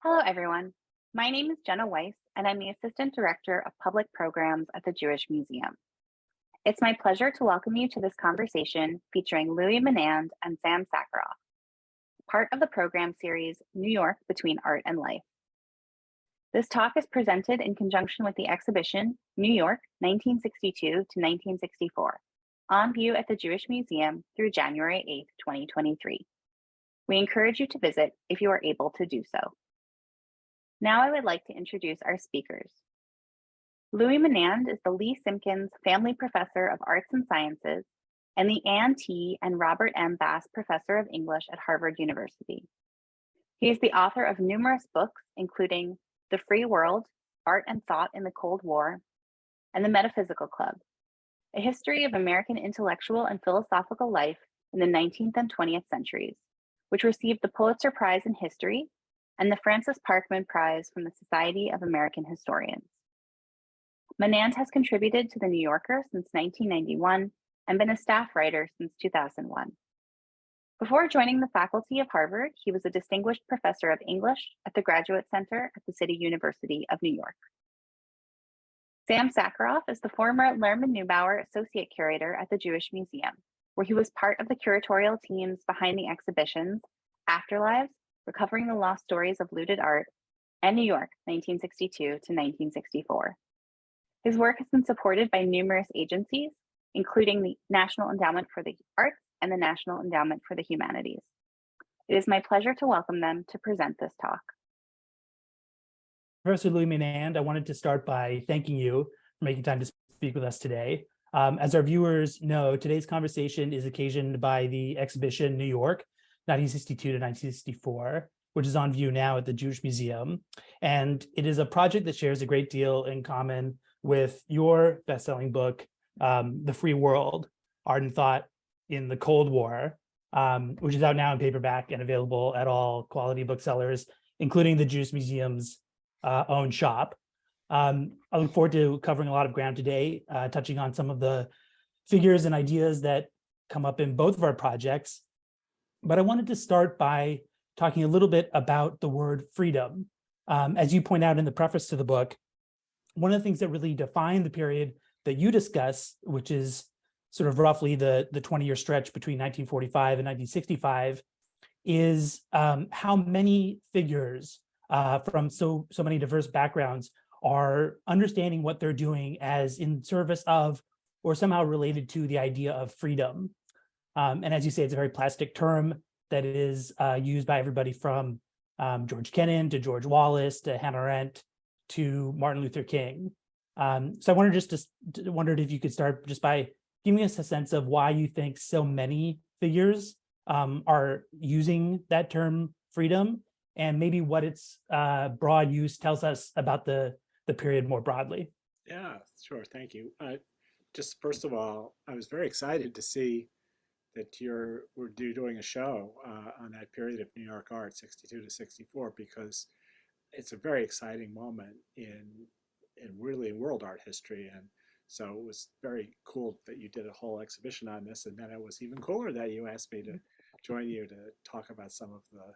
Hello, everyone. My name is Jenna Weiss, and I'm the Assistant Director of Public Programs at the Jewish Museum. It's my pleasure to welcome you to this conversation featuring Louis Menand and Sam Sackeroff, part of the program series New York Between Art and Life. This talk is presented in conjunction with the exhibition New York 1962 to 1964, on view at the Jewish Museum through January 8th, 2023. We encourage you to visit if you are able to do so. Now I would like to introduce our speakers. Louis Menand is the Lee Simpkins Family Professor of Arts and Sciences and the Ann T. and Robert M. Bass Professor of English at Harvard University. He is the author of numerous books, including The Free World, Art and Thought in the Cold War, and The Metaphysical Club, A History of American Intellectual and Philosophical Life in the 19th and 20th Centuries, which received the Pulitzer Prize in History and the Francis Parkman Prize from the Society of American Historians. Menand has contributed to The New Yorker since 1991 and been a staff writer since 2001. Before joining the faculty of Harvard, he was a distinguished professor of English at the Graduate Center at the City University of New York. Sam Sackeroff is the former Lerman Neubauer Associate Curator at the Jewish Museum, where he was part of the curatorial teams behind the exhibitions Afterlives, Recovering the Lost Stories of Looted Art, and New York, 1962 to 1964. His work has been supported by numerous agencies, including the National Endowment for the Arts and the National Endowment for the Humanities. It is my pleasure to welcome them to present this talk. Professor Louis Menand, I wanted to start by thanking you for making time to speak with us today. As our viewers know, today's conversation is occasioned by the exhibition New York, 1962 to 1964, which is on view now at the Jewish Museum. And it is a project that shares a great deal in common with your best-selling book, The Free World, Art and Thought in the Cold War, which is out now in paperback and available at all quality booksellers, including the Jewish Museum's own shop. I look forward to covering a lot of ground today, touching on some of the figures and ideas that come up in both of our projects. But I wanted to start by talking a little bit about the word freedom. As you point out in the preface to the book, one of the things that really defined the period that you discuss, which is sort of roughly the 20-year stretch between 1945 and 1965, is how many figures from so many diverse backgrounds are understanding what they're doing as in service of or somehow related to the idea of freedom. And as you say, it's a very plastic term that is used by everybody from George Kennan to George Wallace to Hannah Arendt to Martin Luther King. So I wondered if you could start just by giving us a sense of why you think so many figures are using that term freedom, and maybe what its broad use tells us about the period more broadly. Yeah, sure. Thank you. Just first of all, I was very excited to see that we're doing a show on that period of New York art, 62 to 64, because it's a very exciting moment in really world art history. And so it was very cool that you did a whole exhibition on this. And then it was even cooler that you asked me to join you to talk about some of the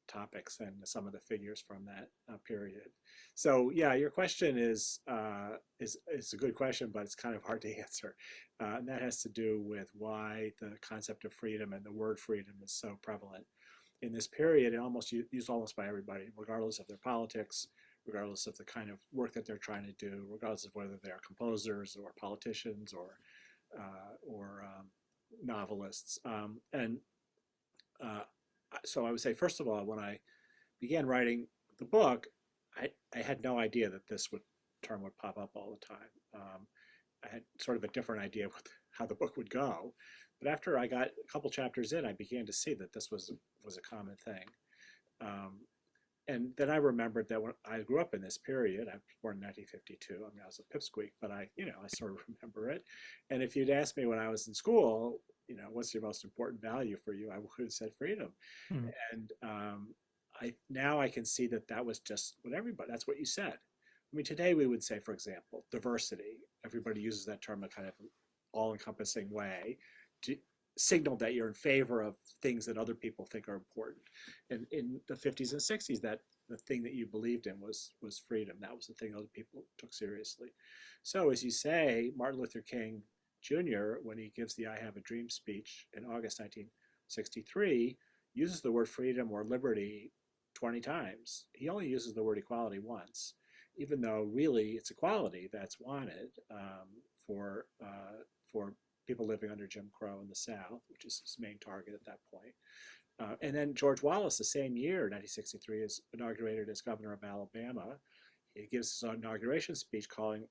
topics and some of the figures from that period. So yeah, your question is a good question, but it's kind of hard to answer. And that has to do with why the concept of freedom and the word freedom is so prevalent in this period, and almost used almost by everybody, regardless of their politics, regardless of the kind of work that they're trying to do, regardless of whether they're composers or politicians or novelists. So I would say, first of all, when I began writing the book, I had no idea that this term would pop up all the time. I had sort of a different idea of how the book would go. But after I got a couple chapters in, I began to see that this was a common thing. And then I remembered that when I grew up in this period, I was born in 1952. I mean, I was a pipsqueak, but I sort of remember it. And if you'd asked me when I was in school, what's your most important value for you, I would have said freedom. Hmm. And now I can see that was just what that's what you said. I mean, today we would say, for example, diversity. Everybody uses that term in kind of all-encompassing way. signaled that you're in favor of things that other people think are important. And in the 50s and 60s, that the thing that you believed in was freedom. That was the thing other people took seriously. So as you say, Martin Luther King Jr., when he gives the I Have a Dream speech in August 1963, uses the word freedom or liberty 20 times. He only uses the word equality once, even though really it's equality that's wanted for people living under Jim Crow in the South, which is his main target at that point. And then George Wallace, the same year, 1963, is inaugurated as governor of Alabama. He gives his inauguration speech calling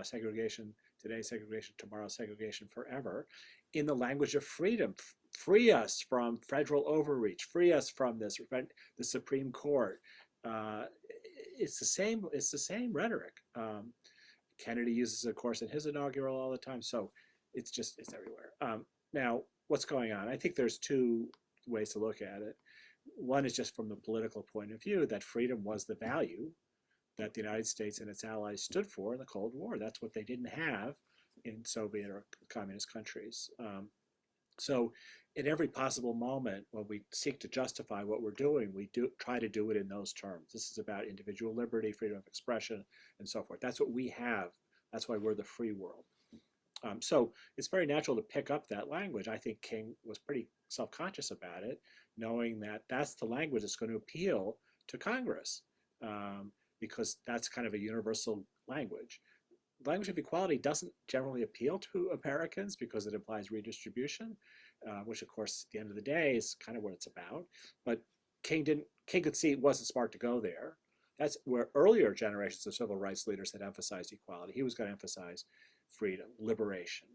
segregation today, segregation tomorrow, segregation forever, in the language of freedom. Free us from federal overreach. Free us from this, the Supreme Court. It's the same rhetoric. Kennedy uses it, of course, in his inaugural all the time. So it's everywhere. Now, what's going on? I think there's two ways to look at it. One is just from the political point of view, that freedom was the value that the United States and its allies stood for in the Cold War. That's what they didn't have in Soviet or communist countries. So in every possible moment when we seek to justify what we're doing, we try to do it in those terms. This is about individual liberty, freedom of expression, and so forth. That's what we have. That's why we're the free world. So it's very natural to pick up that language. I think King was pretty self-conscious about it, knowing that that's the language that's going to appeal to Congress, because that's kind of a universal language. The language of equality doesn't generally appeal to Americans because it implies redistribution, which of course at the end of the day is kind of what it's about. But King could see it wasn't smart to go there. That's where earlier generations of civil rights leaders had emphasized equality. He was going to emphasize freedom, liberation,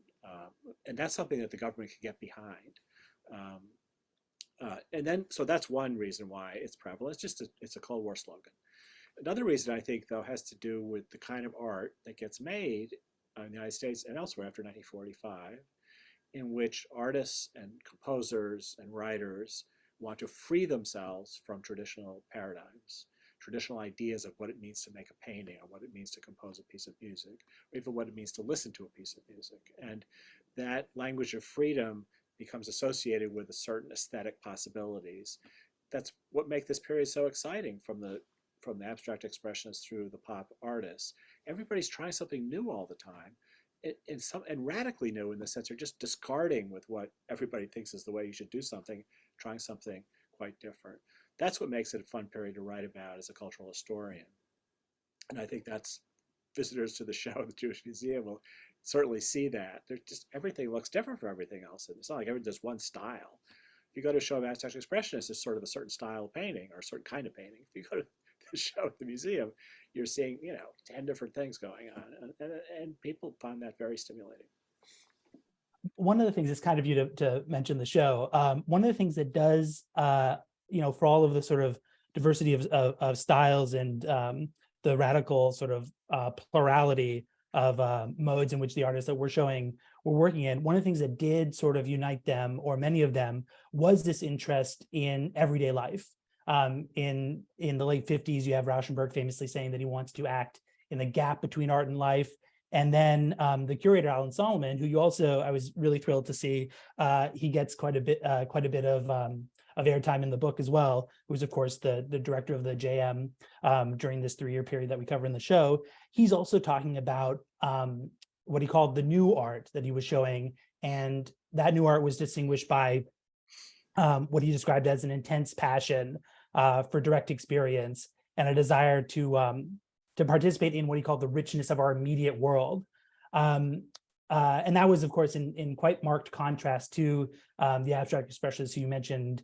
and that's something that the government could get behind. And then, so that's one reason why it's prevalent. It's a Cold War slogan. Another reason, I think, though, has to do with the kind of art that gets made in the United States and elsewhere after 1945, in which artists and composers and writers want to free themselves from traditional paradigms, traditional ideas of what it means to make a painting, or what it means to compose a piece of music, or even what it means to listen to a piece of music. And that language of freedom becomes associated with a certain aesthetic possibilities. That's what makes this period so exciting, from the abstract expressionists through the pop artists. Everybody's trying something new all the time, and radically new, in the sense they're just discarding with what everybody thinks is the way you should do something, trying something quite different. That's what makes it a fun period to write about as a cultural historian. And I think that's, visitors to the show at the Jewish Museum will certainly see that. Everything looks different from everything else. And it's not like there's one style. If you go to a show of abstract expressionists, it's sort of a certain style of painting or a certain kind of painting. If you go to the show at the museum, you're seeing 10 different things going on, and people find that very stimulating. One of the things, it's kind of you to mention the show. One of the things that does, for all of the sort of diversity of styles and the radical sort of plurality of modes in which the artists that we're showing were working in, one of the things that did sort of unite them, or many of them, was this interest in everyday life. In the late 50s, you have Rauschenberg famously saying that he wants to act in the gap between art and life. And then the curator, Alan Solomon, who I was really thrilled to see, he gets quite a bit of airtime in the book as well, who's of course the director of the JM during this 3-year period that we cover in the show. He's also talking about what he called the new art that he was showing. And that new art was distinguished by what he described as an intense passion for direct experience and a desire to participate in what he called the richness of our immediate world. And that was, of course, in quite marked contrast to the abstract expressionists who you mentioned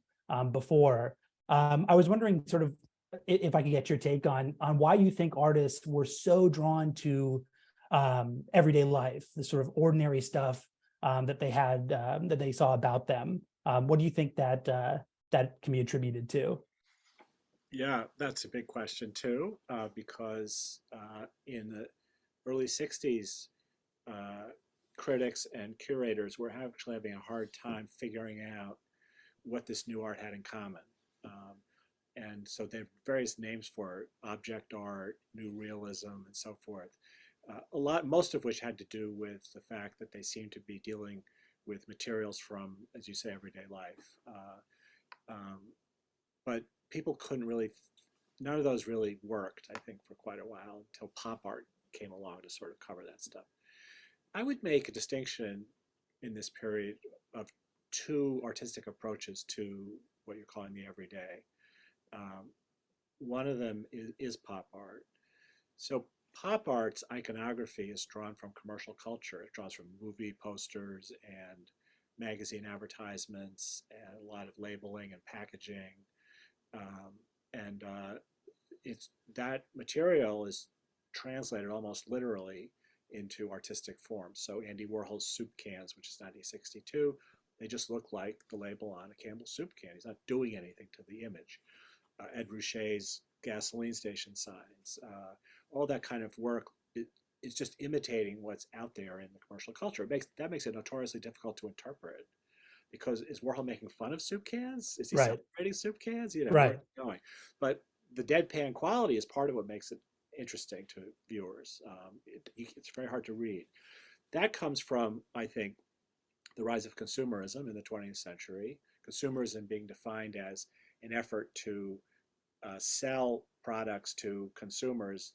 before. I was wondering, sort of, if I could get your take on why you think artists were so drawn to everyday life, the sort of ordinary stuff that they had, that they saw about them. What do you think that can be attributed to? Yeah, that's a big question too, because in the early 60s, critics and curators were actually having a hard time figuring out what this new art had in common. And so they have various names for it: object art, new realism, and so forth. Most of which had to do with the fact that they seemed to be dealing with materials from, as you say, everyday life. But people couldn't really, none of those really worked, I think, for quite a while until pop art came along to sort of cover that stuff. I would make a distinction in this period of two artistic approaches to what you're calling the everyday. One of them is pop art. So pop art's iconography is drawn from commercial culture. It draws from movie posters and magazine advertisements and a lot of labeling and packaging. It's that material is translated almost literally into artistic forms. So Andy Warhol's soup cans, which is 1962, they just look like the label on a Campbell's soup can. He's not doing anything to the image. Ed Ruscha's gasoline station signs, all that kind of work is just imitating what's out there in the commercial culture. That makes it notoriously difficult to interpret, because is Warhol making fun of soup cans? Is he celebrating soup cans? You know, where's it going? But the deadpan quality is part of what makes it interesting to viewers. It's very hard to read. That comes from, I think, the rise of consumerism in the 20th century. Consumerism being defined as an effort to sell products to consumers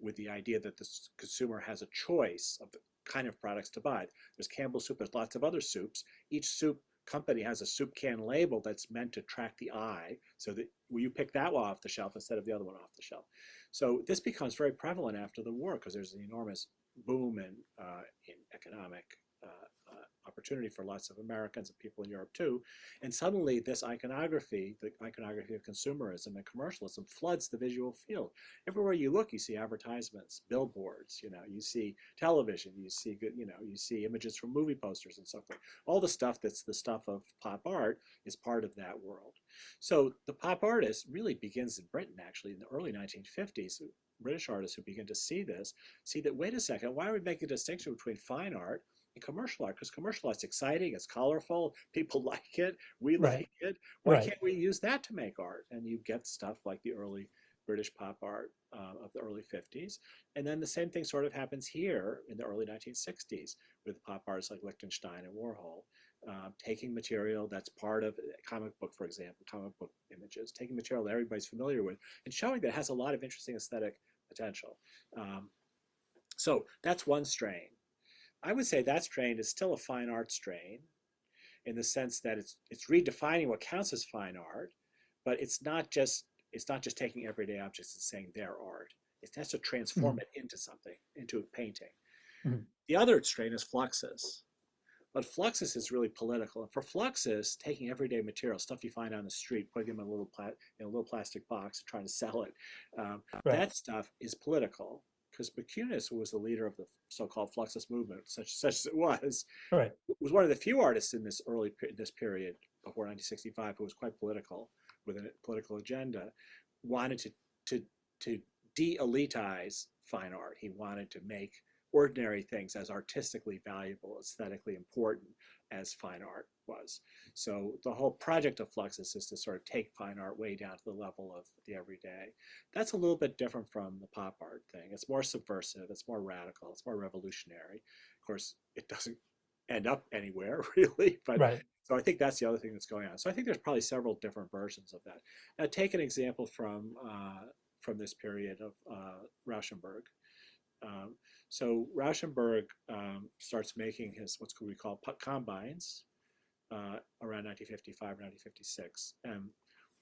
with the idea that the consumer has a choice of the kind of products to buy. There's Campbell's soup, there's lots of other soups. Each soup company has a soup can label that's meant to track the eye, so that you pick that one off the shelf instead of the other one off the shelf. So this becomes very prevalent after the war, because there's an enormous boom in economic opportunity for lots of Americans and people in Europe too. And suddenly this iconography, the iconography of consumerism and commercialism, floods the visual field. Everywhere you look, you see advertisements, billboards, you see television, you see images from movie posters and so forth. All the stuff that's the stuff of pop art is part of that world. So the pop artist really begins in Britain, actually, in the early 1950s. British artists who begin to see this, see that, wait a second, why are we making a distinction between fine art and commercial art? Because commercial art's exciting, it's colorful, people like it, we like it. Why can't we use that to make art? And you get stuff like the early British pop art of the early 50s. And then the same thing sort of happens here in the early 1960s with pop artists like Lichtenstein and Warhol, taking material that's part of a comic book, for example, comic book images, taking material that everybody's familiar with and showing that it has a lot of interesting aesthetic potential. So that's one strain. I would say that strain is still a fine art strain, in the sense that it's redefining what counts as fine art, but it's not just taking everyday objects and saying they're art. It has to transform it into something, into a painting. The other strain is Fluxus. But Fluxus is really political. And for Fluxus, taking everyday material, stuff you find on the street, putting them in a little plastic box and trying to sell it, that stuff is political. Because Bakunis, who was the leader of the so-called Fluxus movement, such as it was one of the few artists in this period before 1965 who was quite political, with a political agenda, wanted to de-elitize fine art. He wanted to make ordinary things as artistically valuable, aesthetically important as fine art was. So the whole project of Fluxus is to sort of take fine art way down to the level of the everyday. That's a little bit different from the pop art thing. It's more subversive, it's more radical, it's more revolutionary. Of course, it doesn't end up anywhere really, but so I think that's the other thing that's going on. So I think there's probably several different versions of that. Now take an example from this period of Rauschenberg. So Rauschenberg starts making his what we call combines around 1955, 1956, and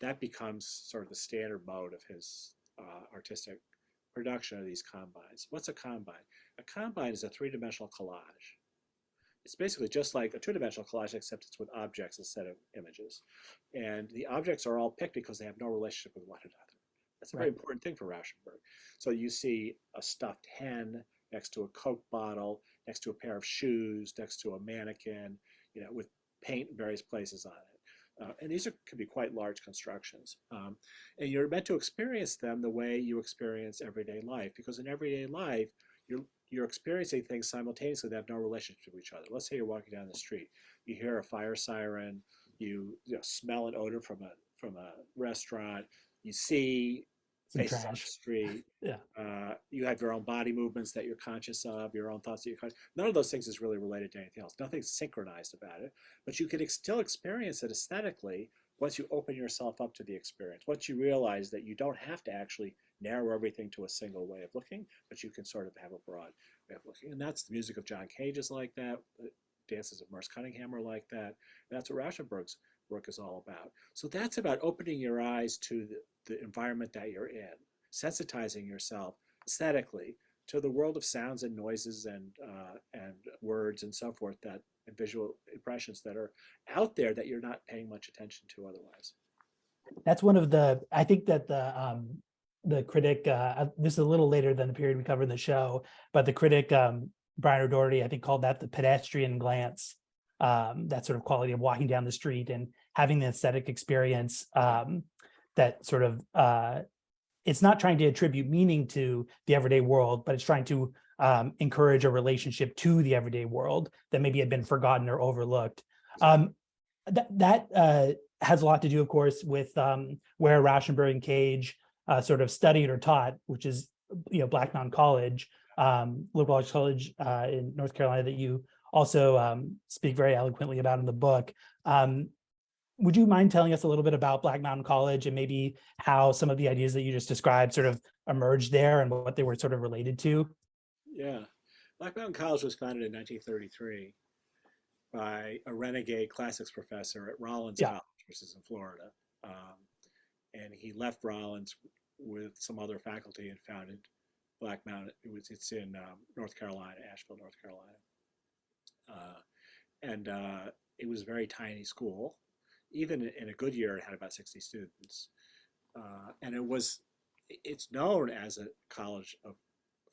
that becomes sort of the standard mode of his artistic production of these combines. What's a combine? A combine is a three-dimensional collage. It's basically just like a two-dimensional collage, except it's with objects instead of images. And the objects are all picked because they have no relationship with one another. That's a very important thing for Rauschenberg. So you see a stuffed hen next to a Coke bottle, next to a pair of shoes, next to a mannequin, with paint in various places on it. And these can be quite large constructions. And you're meant to experience them the way you experience everyday life, because in everyday life, you're experiencing things simultaneously that have no relationship to each other. Let's say you're walking down the street, you hear a fire siren, you smell an odor from a restaurant, you see Some faces on the trash. street. Yeah. You have your own body movements that you're conscious of, your own thoughts that you're conscious. None of those things is really related to anything else. Nothing's synchronized about it, but you can still experience it aesthetically once you open yourself up to the experience. Once you realize that you don't have to actually narrow everything to a single way of looking, but you can sort of have a broad way of looking. And that's the music of John Cage is like that. The dances of Merce Cunningham are like that. And that's what Rauschenberg's work is all about. So that's about opening your eyes to the environment that you're in, sensitizing yourself aesthetically to the world of sounds and noises and words and so forth, that and visual impressions that are out there that you're not paying much attention to otherwise. That's one of the, I think that the critic, this is a little later than the period we covered in the show, but the critic, Brian O'Doherty, I think called that the pedestrian glance, that sort of quality of walking down the street and having the aesthetic experience that sort of, it's not trying to attribute meaning to the everyday world, but it's trying to encourage a relationship to the everyday world that maybe had been forgotten or overlooked. That has a lot to do, of course, with where Rauschenberg and Cage sort of studied or taught, which is, Black Mountain College, liberal arts college in North Carolina, that you also speak very eloquently about in the book. Would you mind telling us a little bit about Black Mountain College and maybe how some of the ideas that you just described sort of emerged there and what they were sort of related to? Yeah. Black Mountain College was founded in 1933 by a renegade classics professor at Rollins College, which is in Florida. And he left Rollins with some other faculty and founded Black Mountain. It's in North Carolina, Asheville, North Carolina. It was a very tiny school. Even in a good year, it had about 60 students. And it's known as a college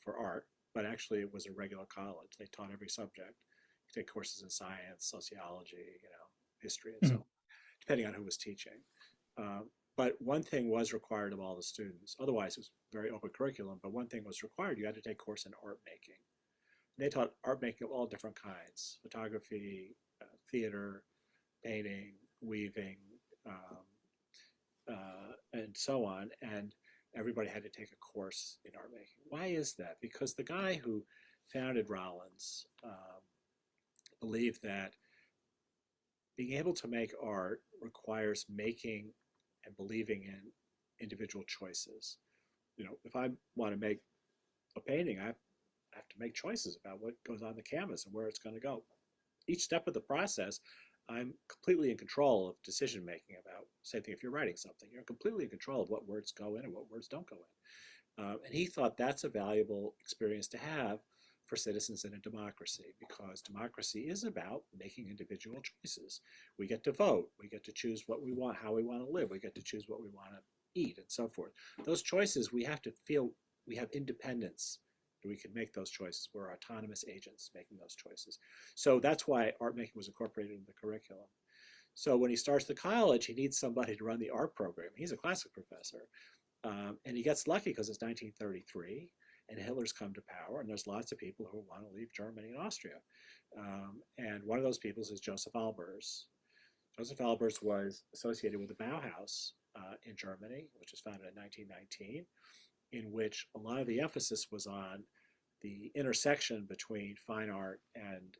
for art, but actually it was a regular college. They taught every subject. You take courses in science, sociology, history, and so on, depending on who was teaching. But one thing was required of all the students. Otherwise, it was very open curriculum, but one thing was required. You had to take a course in art making. They taught art making of all different kinds: photography, theater, painting, weaving, and so on. And everybody had to take a course in art making. Why is that? Because the guy who founded Rollins believed that being able to make art requires making and believing in individual choices. If I want to make a painting, I have to make choices about what goes on the canvas and where it's going to go. Each step of the process, I'm completely in control of decision making about. Same thing if you're writing something, you're completely in control of what words go in and what words don't go in. And he thought that's a valuable experience to have for citizens in a democracy, because democracy is about making individual choices. We get to vote, we get to choose what we want, how we want to live, we get to choose what we want to eat, and so forth. Those choices, we have to feel we have independence. We can make those choices. We're autonomous agents making those choices. So that's why art making was incorporated in the curriculum. So when he starts the college, he needs somebody to run the art program. He's a classics professor. And he gets lucky because it's 1933 and Hitler's come to power, and there's lots of people who want to leave Germany and Austria. And one of those people is Joseph Albers. Joseph Albers was associated with the Bauhaus in Germany, which was founded in 1919, in which a lot of the emphasis was on the intersection between fine art and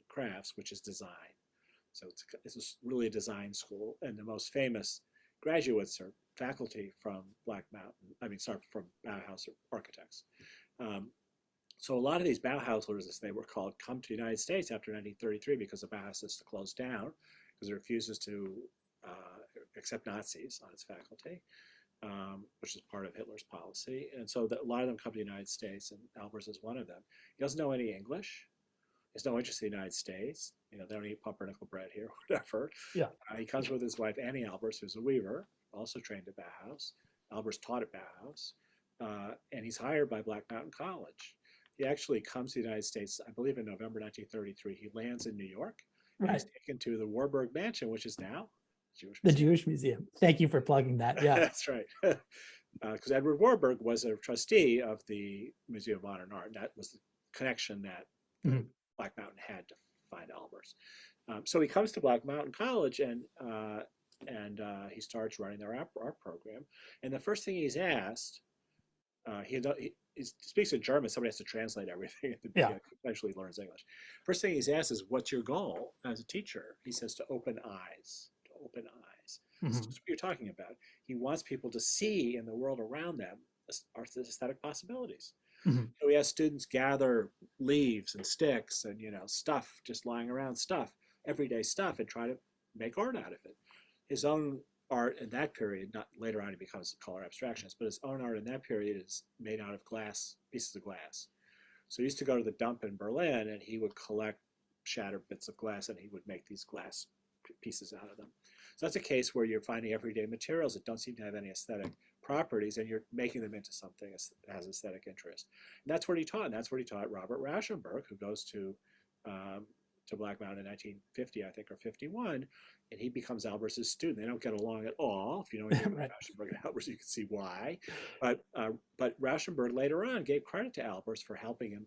crafts, which is design. So it's really a design school, and the most famous graduates are faculty from from Bauhaus architects. So a lot of these Bauhausers, as they were called, come to the United States after 1933 because the Bauhaus is closed down, because it refuses to accept Nazis on its faculty, which is part of Hitler's policy. And so a lot of them come to the United States, and Albers is one of them. He doesn't know any English. He has no interest in the United States. They don't eat pumpernickel bread here, or whatever. Yeah. He comes with his wife, Annie Albers, who's a weaver, also trained at Bauhaus. Albers taught at Bauhaus, and he's hired by Black Mountain College. He actually comes to the United States, I believe in November 1933. He lands in New York. Right. And he's taken to the Warburg Mansion, which is now the Jewish Museum. Thank you for plugging that. Yeah, that's right. Because Edward Warburg was a trustee of the Museum of Modern Art. And that was the connection that Black Mountain had to find Albers. So he comes to Black Mountain College, and he starts running their art program. And the first thing he's asked, he speaks in German. Somebody has to translate everything at the beginning. Eventually, he learns English. First thing he's asked is, "What's your goal as a teacher?" He says, "To open eyes. To open eyes." Mm-hmm. So that's what you're talking about. He wants people to see in the world around them aesthetic possibilities. Mm-hmm. So he has students gather leaves and sticks and stuff just lying around, everyday stuff, and try to make art out of it. His own art in that period, not later on he becomes a color abstractionist, but his own art in that period is made out of pieces of glass. So he used to go to the dump in Berlin and he would collect shattered bits of glass and he would make these glass pieces out of them. So that's a case where you're finding everyday materials that don't seem to have any aesthetic properties and you're making them into something that has aesthetic interest. And that's what he taught. And that's what he taught Robert Rauschenberg, who goes to Black Mountain in 1950, I think, or 51, and he becomes Albers's student. They don't get along at all. If you know anything about Rauschenberg and Albers, you can see why. But Rauschenberg later on gave credit to Albers for helping him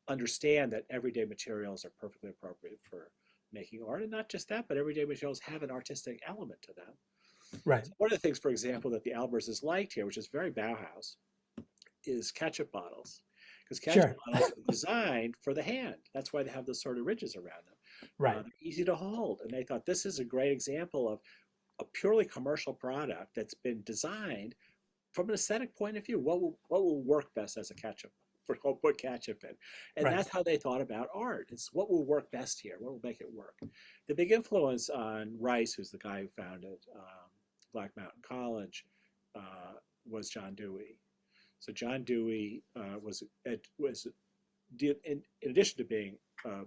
understand that everyday materials are perfectly appropriate for making art, and not just that, but everyday materials have an artistic element to them. Right. So one of the things, for example, that the Alberses liked here, which is very Bauhaus, is ketchup bottles. Because ketchup bottles are designed for the hand. That's why they have those sort of ridges around them. Right. They're easy to hold. And they thought this is a great example of a purely commercial product that's been designed from an aesthetic point of view. What will work best as a ketchup? We'll put ketchup in. And that's how they thought about art. It's what will work best here? What will make it work? The big influence on Rice, who's the guy who founded Black Mountain College, was John Dewey. So John Dewey was in addition to being a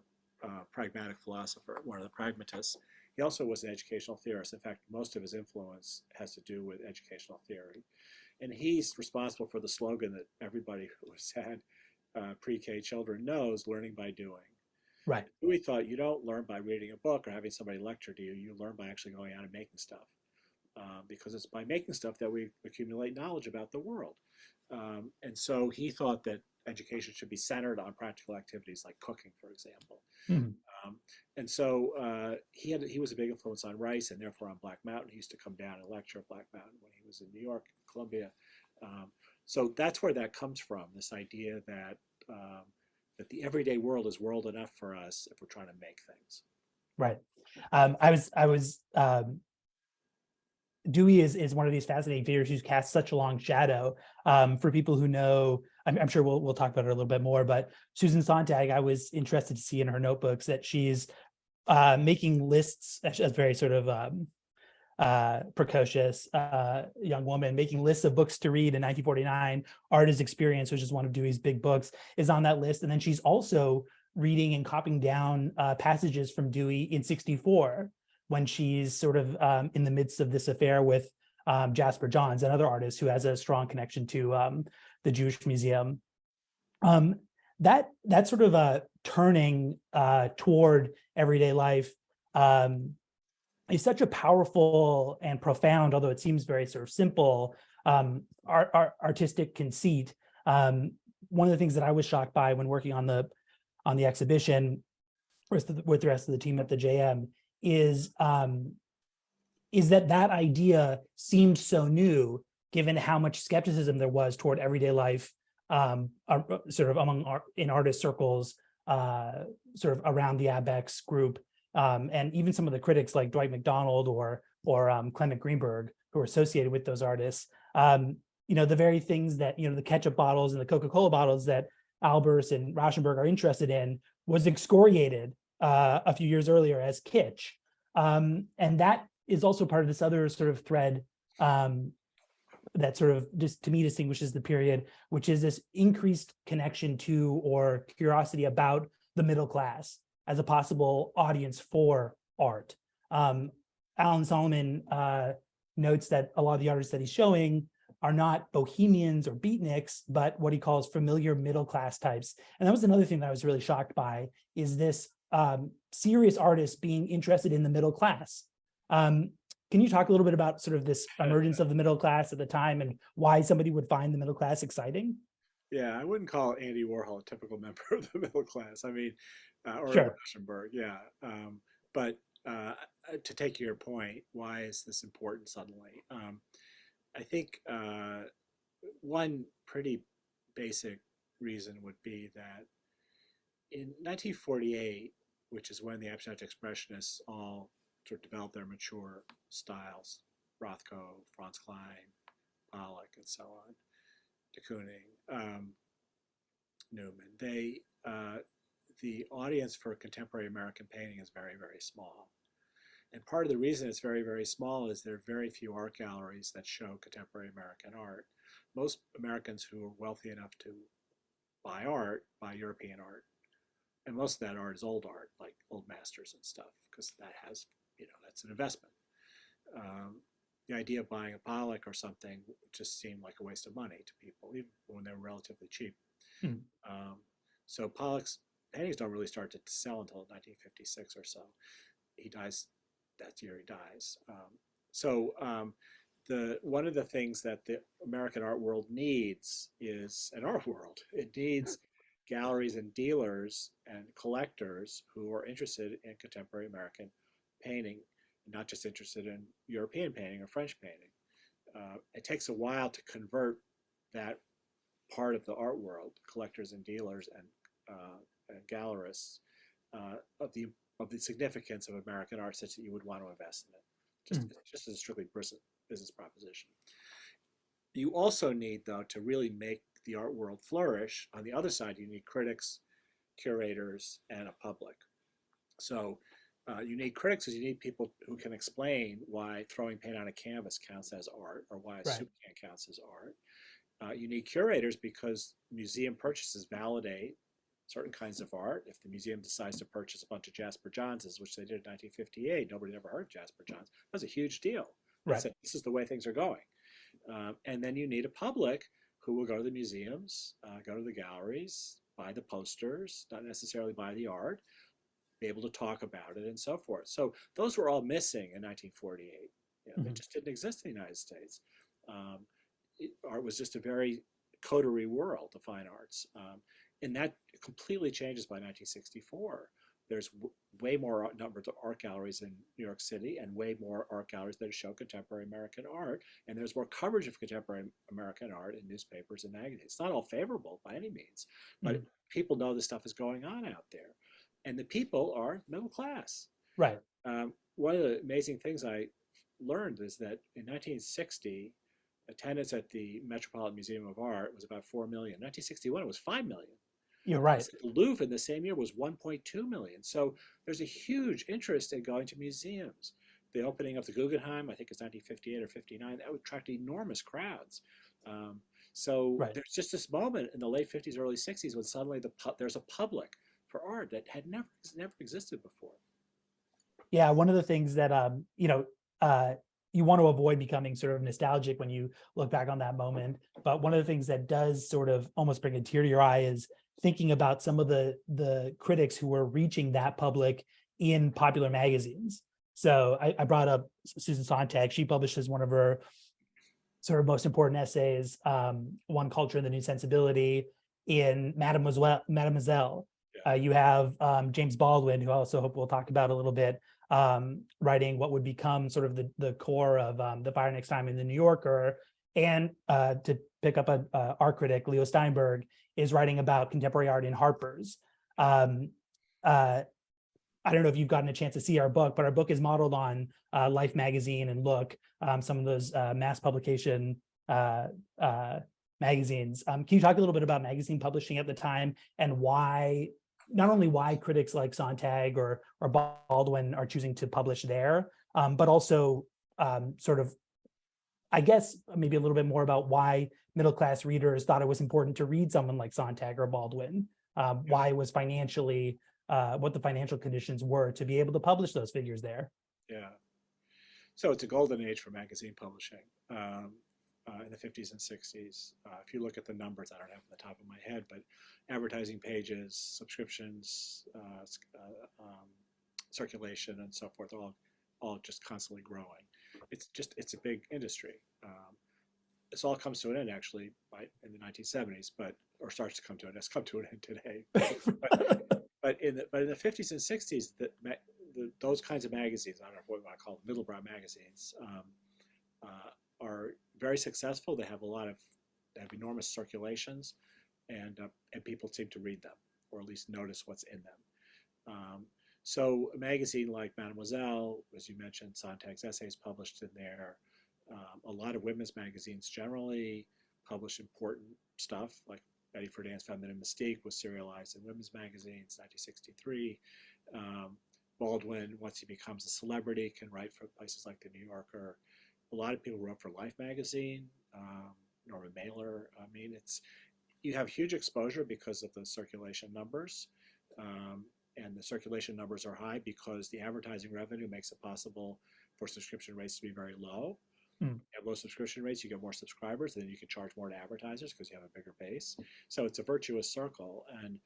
pragmatic philosopher, one of the pragmatists, he also was an educational theorist. In fact, most of his influence has to do with educational theory. And he's responsible for the slogan that everybody who has had pre-K children knows, learning by doing. Right. Dewey thought you don't learn by reading a book or having somebody lecture to you. You learn by actually going out and making stuff. Because it's by making stuff that we accumulate knowledge about the world. And so he thought that education should be centered on practical activities like cooking, for example. Mm-hmm. And so he was a big influence on Rice and therefore on Black Mountain. He used to come down and lecture at Black Mountain when he was in New York, Columbia. So that's where that comes from, this idea that that the everyday world is world enough for us if we're trying to make things. Right. I was Dewey is one of these fascinating figures who's cast such a long shadow. For people who know, I'm sure we'll talk about her a little bit more, but Susan Sontag, I was interested to see in her notebooks that she's making lists, as very sort of precocious young woman, making lists of books to read in 1949. Art is Experience, which is one of Dewey's big books, is on that list. And then she's also reading and copying down passages from Dewey in 1964, when she's sort of in the midst of this affair with Jasper Johns, another artist who has a strong connection to the Jewish Museum. That sort of a turning toward everyday life is such a powerful and profound, although it seems very sort of simple, artistic conceit. One of the things that I was shocked by when working on the exhibition with the rest of the team at the JM is that idea seemed so new, given how much skepticism there was toward everyday life, sort of in artist circles, sort of around the ABEX group, and even some of the critics like Dwight McDonald or Clement Greenberg, who are associated with those artists. The very things that the ketchup bottles and the Coca-Cola bottles that Albers and Rauschenberg are interested in was excoriated a few years earlier as kitsch. And that is also part of this other sort of thread that sort of just to me distinguishes the period, which is this increased connection to or curiosity about the middle class as a possible audience for art. Alan Solomon notes that a lot of the artists that he's showing are not bohemians or beatniks, but what he calls familiar middle class types. And that was another thing that I was really shocked by, is this serious artists being interested in the middle class. Can you talk a little bit about sort of this emergence of the middle class at the time and why somebody would find the middle class exciting? Yeah, I wouldn't call Andy Warhol a typical member of the middle class. I mean, or Sure. Rauschenberg, yeah. But to take your point, why is this important suddenly? I think one pretty basic reason would be that in 1948, which is when the abstract expressionists all sort of developed their mature styles, Rothko, Franz Klein, Pollock, and so on, de Kooning, Newman, the audience for contemporary American painting is very, very small. And part of the reason it's very, very small is there are very few art galleries that show contemporary American art. Most Americans who are wealthy enough to buy art, buy European art. And most of that art is old art, like old masters and stuff, because that has, that's an investment. The idea of buying a Pollock or something just seemed like a waste of money to people, even when they were relatively cheap. So Pollock's paintings don't really start to sell until 1956 or so. He dies, that year he dies. One of the things that the American art world needs is an art world. It needs galleries and dealers and collectors who are interested in contemporary American painting, not just interested in European painting or French painting. It takes a while to convert that part of the art world, collectors and dealers and gallerists, of the significance of American art such that you would want to invest in it, just as a strictly business proposition. You also need, though, to really make the art world flourish. On the other side, you need critics, curators, and a public. So you need critics because you need people who can explain why throwing paint on a canvas counts as art, or why a soup can counts as art. You need curators because museum purchases validate certain kinds of art. If the museum decides to purchase a bunch of Jasper Johnses, which they did in 1958, nobody ever heard of Jasper Johns. That was a huge deal. Right. This is the way things are going. And then you need a public who will go to the museums, go to the galleries, buy the posters, not necessarily buy the art, be able to talk about it and so forth. So those were all missing in 1948. They just didn't exist in the United States. Art was just a very coterie world, the fine arts. And that completely changes by 1964. There's way more numbers of art galleries in New York City and way more art galleries that show contemporary American art. And there's more coverage of contemporary American art in newspapers and magazines. It's not all favorable by any means, but people know this stuff is going on out there. And the people are middle class. Right. One of the amazing things I learned is that in 1960, attendance at the Metropolitan Museum of Art was about 4 million. In 1961, it was 5 million. You're right. The Louvre in the same year was 1.2 million. So there's a huge interest in going to museums. The opening of the Guggenheim, I think it's 1958 or 59, that would attract enormous crowds. There's just this moment in the late 50s, early 60s when suddenly there's a public for art that had never existed before. Yeah, one of the things that you want to avoid becoming sort of nostalgic when you look back on that moment. But one of the things that does sort of almost bring a tear to your eye is thinking about some of the critics who were reaching that public in popular magazines. So I brought up Susan Sontag. She publishes one of her sort of most important essays, One Culture and the New Sensibility, in Mademoiselle. Yeah. You have James Baldwin, who I also hope we'll talk about a little bit, writing what would become sort of the core of The Fire Next Time in the New Yorker. And to pick up an art critic, Leo Steinberg, is writing about contemporary art in Harper's. I don't know if you've gotten a chance to see our book, but our book is modeled on Life magazine and Look, some of those mass publication magazines. Can you talk a little bit about magazine publishing at the time and why, not only why critics like Sontag or Baldwin are choosing to publish there, but also sort of, I guess, maybe a little bit more about why middle-class readers thought it was important to read someone like Sontag or Baldwin, why it was financially, what the financial conditions were to be able to publish those figures there. Yeah. So it's a golden age for magazine publishing in the 50s and 60s. If you look at the numbers, I don't have them on the top of my head, but advertising pages, subscriptions, circulation, and so forth, all just constantly growing. It's a big industry. This all comes to an end actually in the 1970s, or starts to come to an end. It's come to an end today. But in the 50s and 60s, the those kinds of magazines, I don't know what we want to call them, middlebrow magazines, are very successful. They have they have enormous circulations, and people seem to read them, or at least notice what's in them. So a magazine like Mademoiselle, as you mentioned, Sontag's essays published in there. A lot of women's magazines generally publish important stuff, like Betty Friedan's Feminine Mystique was serialized in women's magazines, 1963. Baldwin, once he becomes a celebrity, can write for places like the New Yorker. A lot of people wrote for Life magazine, Norman Mailer. I mean, you have huge exposure because of the circulation numbers. And the circulation numbers are high because the advertising revenue makes it possible for subscription rates to be very low. You have low subscription rates, you get more subscribers, then you can charge more to advertisers because you have a bigger base. So it's a virtuous circle, and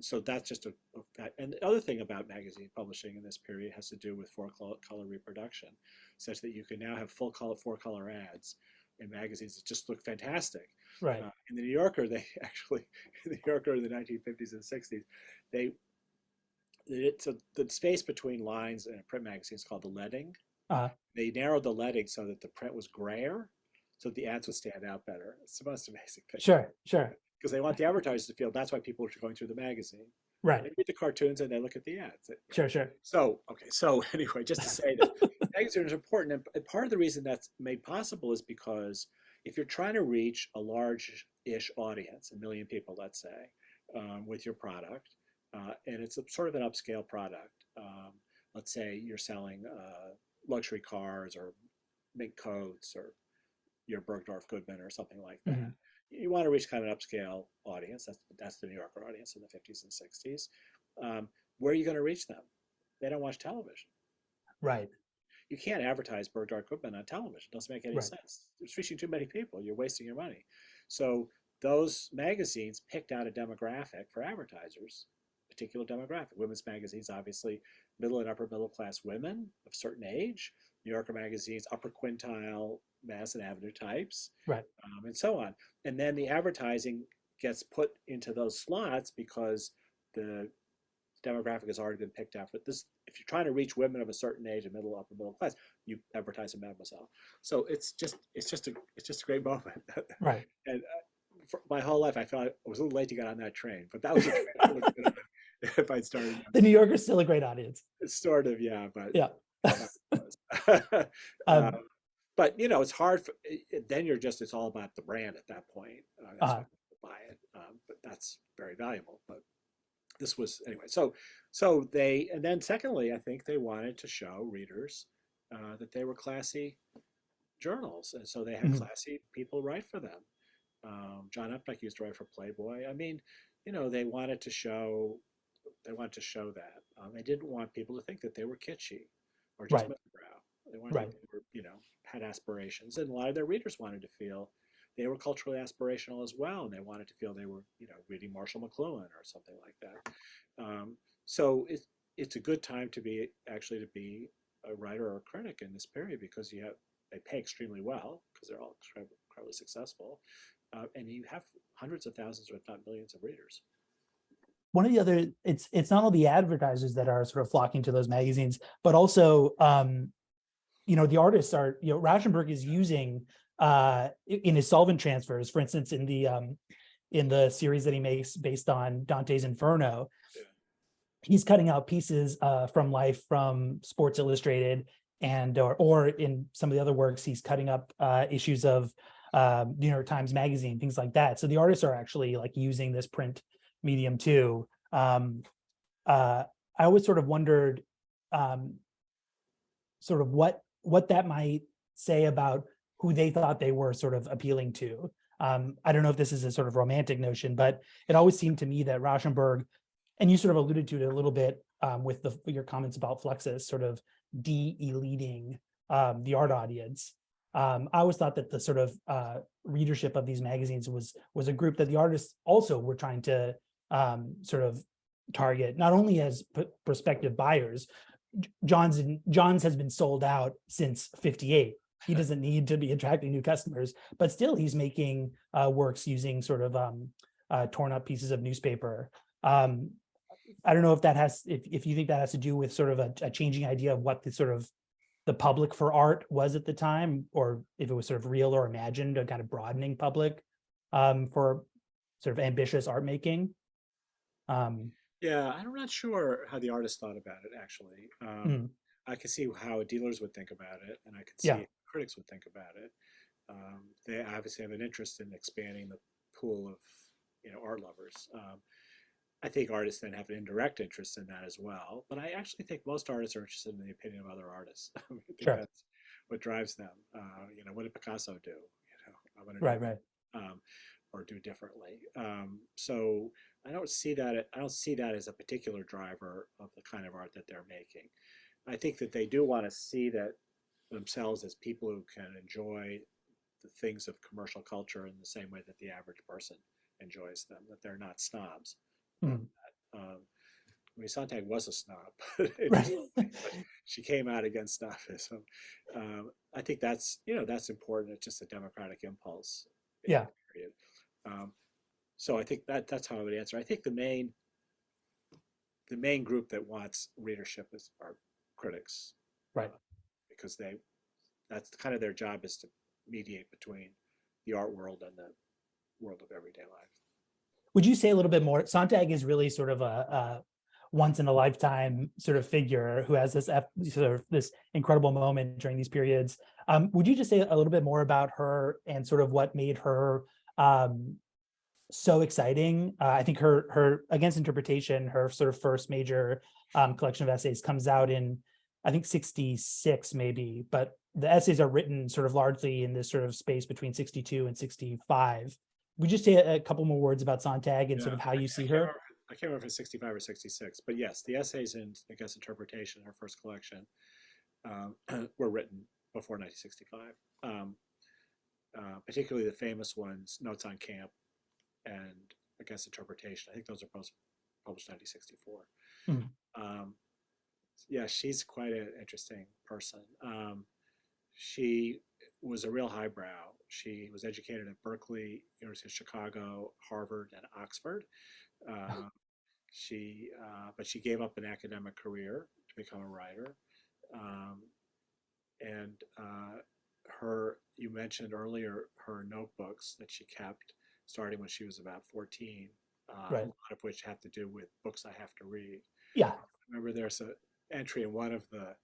so that's just a fact. And the other thing about magazine publishing in this period has to do with four-color reproduction, such that you can now have full color, four-color ads in magazines that just look fantastic. Right. In the New Yorker, they actually, in the New Yorker in the 1950s and 60s, so the space between lines in a print magazine is called the leading. They narrowed the leading so that the print was grayer, so the ads would stand out better. It's the most amazing thing. Sure. Because they want the advertisers to feel that's why people are going through the magazine. Right. They read the cartoons and they look at the ads. Sure. So anyway, just to say that magazines are important, and part of the reason that's made possible is because if you're trying to reach a large-ish audience, 1 million people, let's say, with your product, and it's sort of an upscale product. Let's say you're selling luxury cars or mink coats or your Bergdorf Goodman or something like that. Mm-hmm. You want to reach kind of an upscale audience. That's the New Yorker audience in the 50s and 60s. Where are you going to reach them? They don't watch television. Right. You can't advertise Bergdorf Goodman on television. It doesn't make any sense. It's reaching too many people. You're wasting your money. So those magazines picked out a demographic for advertisers, particular demographic. Women's magazines, obviously, middle and upper middle class women of a certain age. New Yorker magazines, upper quintile Madison Avenue types, right, and so on. And then the advertising gets put into those slots because the demographic has already been picked out. But this, if you're trying to reach women of a certain age, and middle, upper middle class, you advertise in Mademoiselle. So it's just a great moment. Right. And for my whole life, I felt I was a little late to get on that train, but that was a train if I'd started. The New Yorker's still a great audience. It's sort of, yeah, but yeah. But you know, it's hard. Then it's all about the brand at that point. That's why people buy it, but that's very valuable. But this was anyway. So they, and then secondly, I think they wanted to show readers that they were classy journals, and so they had classy people write for them. John Updike used to write for Playboy. I mean, you know, they wanted to show that. They didn't want people to think that they were kitschy or just middlebrow. They wanted people who were, you know, had aspirations, and a lot of their readers wanted to feel they were culturally aspirational as well, and they wanted to feel they were, you know, reading Marshall McLuhan or something like that. So it's a good time to be a writer or a critic in this period because they pay extremely well because they're all incredibly successful, and you have hundreds of thousands, if not millions, of readers. One of the other, it's not all the advertisers that are sort of flocking to those magazines, but also, you know, the artists are, you know, Rauschenberg is using in his solvent transfers, for instance, in the series that he makes based on Dante's Inferno, he's cutting out pieces from life from Sports Illustrated, and or in some of the other works, he's cutting up issues of New York Times Magazine, things like that. So the artists are actually like using this print medium too. I always sort of wondered sort of what that might say about who they thought they were sort of appealing to. I don't know if this is a sort of romantic notion, but it always seemed to me that Rauschenberg, and you sort of alluded to it a little bit with your comments about Fluxus, sort of de-eliting the art audience. I always thought that the sort of readership of these magazines was a group that the artists also were trying to sort of target, not only as prospective buyers. John's has been sold out since '58. He doesn't need to be attracting new customers, but still he's making works using sort of torn up pieces of newspaper. I don't know if that has, if you think that has to do with sort of a changing idea of what the sort of the public for art was at the time, or if it was sort of real or imagined, a kind of broadening public for sort of ambitious art making. Yeah, I'm not sure how the artists thought about it, actually. Mm, I could see how dealers would think about it, and I could see yeah, how critics would think about it. They obviously have an interest in expanding the pool of, art lovers. I think artists then have an indirect interest in that as well. But I actually think most artists are interested in the opinion of other artists. I think sure. that's what drives them. What did Picasso do? I want to do Right, right. um, or do differently. So I don't see that. I don't see that as a particular driver of the kind of art that they're making. I think that they do want to see that themselves as people who can enjoy the things of commercial culture in the same way that the average person enjoys them. That they're not snobs. Mm, I mean, Sontag was a snob, right. but she came out against snobism. I think that's important. It's just a democratic impulse in Yeah, the period. So I think that's how I would answer. I think the main group that wants readership are critics, right. because that's kind of their job, is to mediate between the art world and the world of everyday life. Would you say a little bit more? Sontag is really sort of a once in a lifetime sort of figure who has this sort of this incredible moment during these periods. Would you just say a little bit more about her and sort of what made her so exciting? I think her Against Interpretation, her sort of first major collection of essays, comes out in, I think, 66 maybe, but the essays are written sort of largely in this sort of space between 62 and 65. Would you just say a couple more words about Sontag and Yeah, sort of how you see can't her? remember, I can't remember if it's 65 or 66, but yes, the essays in Against Interpretation, her first collection, were written before 1965. Particularly the famous ones, Notes on Camp and Against Interpretation. I think those are both published in 1964. Mm, Yeah, she's quite an interesting person. She was a real highbrow. She was educated at Berkeley, University of Chicago, Harvard, and Oxford. Uh, but she gave up an academic career to become a writer. Um, and you mentioned earlier her notebooks that she kept starting when she was about 14, a right. lot of which have to do with books I have to read. Yeah. Remember, there's an entry in one of the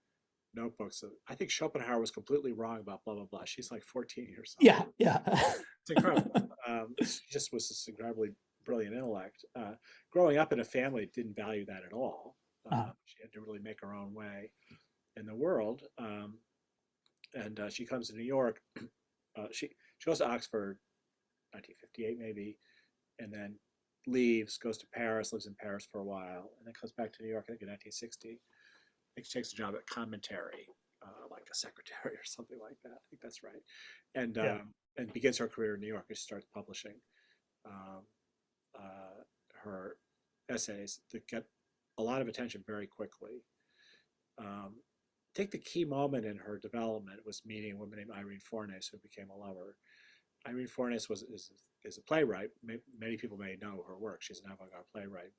notebooks. I think Schopenhauer was completely wrong about blah, blah, blah. She's like 14 years old. Yeah. Yeah. It's incredible. She just was this incredibly brilliant intellect. Growing up in a family that didn't value that at all. She had to really make her own way in the world. And she comes to New York. She goes to Oxford, 1958 maybe, and then leaves, goes to Paris, lives in Paris for a while, and then comes back to New York, I think, in 1960. I think she takes a job at Commentary, like a secretary or something like that. I think that's right. And Yeah. and begins her career in New York. She starts publishing her essays that get a lot of attention very quickly. I think the key moment in her development was meeting a woman named Irene Fornes, who became a lover. Irene Fornes is a playwright. Many people may know her work. She's an avant-garde playwright,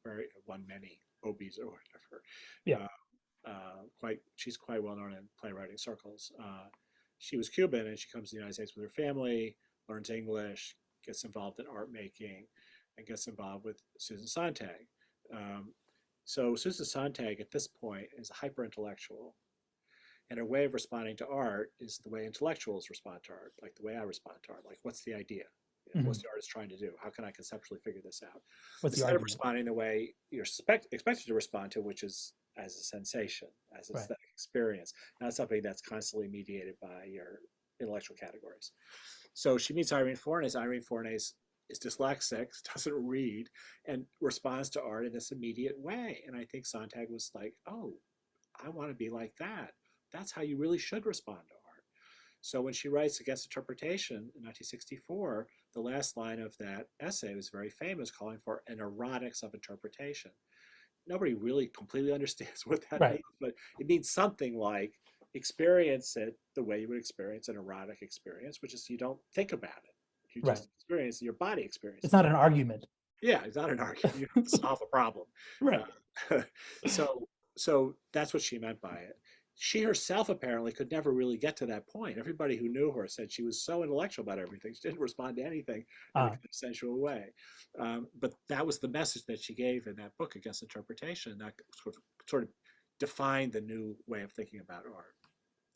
won many Obies or whatever. Yeah. She's quite well known in playwriting circles. She was Cuban, and she comes to the United States with her family, learns English, gets involved in art making, and gets involved with Susan Sontag. So Susan Sontag at this point is a hyper-intellectual, and her way of responding to art is the way intellectuals respond to art, like the way I respond to art. Like, what's the idea? What's the artist trying to do? How can I conceptually figure this out? What's the Instead of argument? responding the way you're expected to respond to, which is as a sensation, as an Right. aesthetic experience, not something that's constantly mediated by your intellectual categories. So she meets Irene Fornes. Irene Fornes is dyslexic, doesn't read, and responds to art in this immediate way. And I think Sontag was like, oh, I want to be like that. That's how you really should respond to art. So when she writes Against Interpretation in 1964, the last line of that essay was very famous, calling for an erotics of interpretation. Nobody really completely understands what that Right. means, but it means something like experience it the way you would experience an erotic experience, which is you don't think about it. You Right. just experience your body experience. It's not an argument. Yeah, it's not an argument. You have to solve a problem. Right. so so that's what she meant by it. She herself apparently could never really get to that point. Everybody who knew her said she was so intellectual about everything. She didn't respond to anything in a Uh, kind of sensual way. But that was the message that she gave in that book, Against Interpretation. That sort of defined the new way of thinking about art.